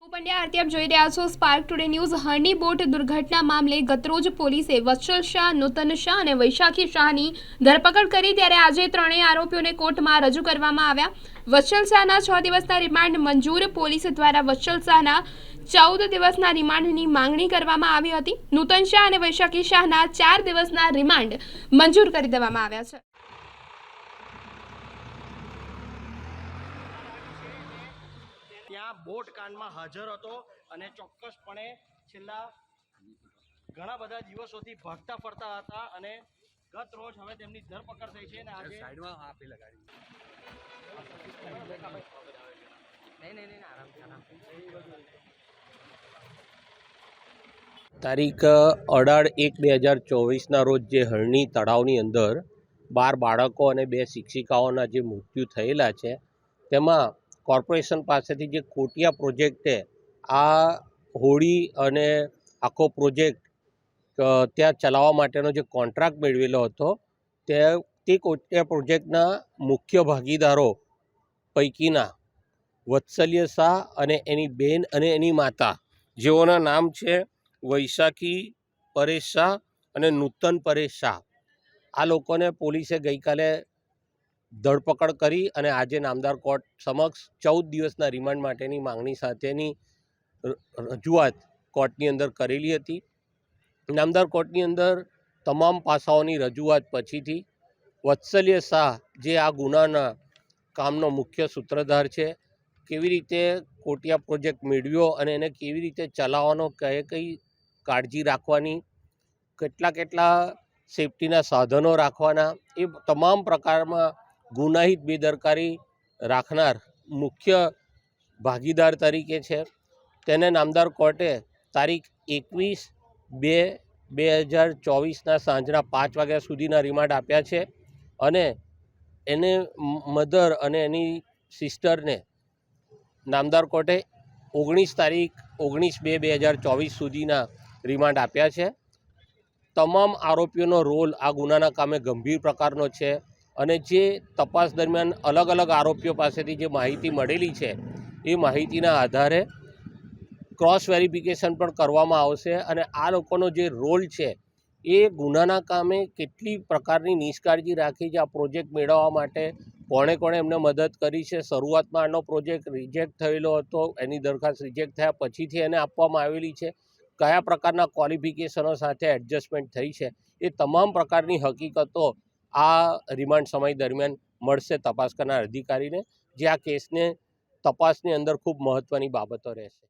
પંડ્યા આરતી આપ જોઈ રહ્યા છો સ્પાર્ક ટુડે ન્યૂઝ। હરની બોટ દુર્ઘટના મામલે ગતરોજ પોલીસે વત્સલ શાહ, નૂતન શાહ અને વૈશાખી શાહની ધરપકડ કરી, ત્યારે આજે ત્રણેય આરોપીઓને કોર્ટમાં રજૂ કરવામાં આવ્યા। વત્સલ શાહના 6 દિવસના રિમાન્ડ મંજૂર। પોલીસ દ્વારા વત્સલ શાહના 14 દિવસના રિમાન્ડની માંગણી કરવામાં આવી હતી। નૂતન શાહ અને વૈશાખી શાહના 4 દિવસના રિમાન્ડ મંજૂર કરી દેવામાં આવ્યા છે। ત્યાં બોટ કાંડમાં હાજર હતો અને ચોક્કસપણે છેલ્લા ઘણા બધા દિવસોથી ભાગતા ફરતા હતા અને ગત રોજ હવે તેમની ધરપકડ થઈ છે અને આજે સાઈડમાં આપી લગાડી તારીખ 18/1/2024ના રોજ જે હરણી તળાવની અંદર 12 બાળકો અને 2 શિક્ષિકાઓના જે મૃત્યુ થયેલા છે, તેમાં કોર્પોરેશન પાસેથી જે કોટિયા પ્રોજેક્ટે આ હોડી અને આખો પ્રોજેક્ટ ત્યાં ચલાવવા માટેનો જે કોન્ટ્રાક્ટ મેળવેલો હતો, તે કોટિયા પ્રોજેક્ટના મુખ્ય ભાગીદારો પૈકીના વત્સલ્ય શાહ અને એની બેન અને એની માતા, જેઓના નામ છે વૈશાખી પરેશ શાહ અને નૂતન પરેશ શાહ, આ લોકોને પોલીસે ગઈકાલે ધરપકડ કરી અને આજે નામદાર કોર્ટ સમક્ષ 14 દિવસના રિમાન્ડ માટેની માંગણી સાથેની રજૂઆત કોર્ટની અંદર કરેલી હતી। નામદાર કોર્ટની અંદર તમામ પાસાઓની રજૂઆત પછીથી વત્સલ્ય શાહ, જે આ ગુનાના કામનો મુખ્ય સૂત્રધાર છે, કેવી રીતે કોટિયા પ્રોજેક્ટ મેળવ્યો અને એને કેવી રીતે ચલાવવાનો, કઈ કાળજી રાખવાની, કેટલા સેફટીના સાધનો રાખવાના, એ તમામ પ્રકારમાં ગુનાહિત બેદરકારી રાખનાર મુખ્ય ભાગીદાર તરીકે છે, તેને નામદાર કોર્ટે તારીખ 21/2/2024ના સાંજના 5 વાગ્યા સુધીના રિમાન્ડ આપ્યા છે અને એને મધર અને એની સિસ્ટરને નામદાર કોર્ટે 19/2/2024 સુધીના રિમાન્ડ આપ્યા છે। તમામ આરોપીઓનો રોલ આ ગુનાના કામે ગંભીર પ્રકારનો છે અને જે તપાસ દરમિયાન અલગ અલગ આરોપીઓ પાસેથી જે માહિતી મળેલી છે, એ માહિતીના આધારે ક્રોસ વેરિફિકેશન પણ કરવામાં આવશે અને આ લોકોનો જે રોલ છે, એ ગુનાના કામે કેટલી પ્રકારની નિષ્કાળજી રાખી છે, આ પ્રોજેક્ટ મેળવવા માટે કોણે એમને મદદ કરી છે, શરૂઆતમાં આનો પ્રોજેક્ટ રિજેક્ટ થયેલો હતો, એની દરખાસ્ત રિજેક્ટ થયા પછીથી એને આપવામાં આવેલી છે, કયા પ્રકારના ક્વોલિફિકેશનો સાથે એડજસ્ટમેન્ટ થઈ છે, એ તમામ પ્રકારની હકીકતો આ રિમાન્ડ સમય દરમિયાન મળશે તપાસ કરનાર અધિકારીને, જે આ કેસને તપાસની અંદર ખૂબ મહત્ત્વની બાબતો રહેશે।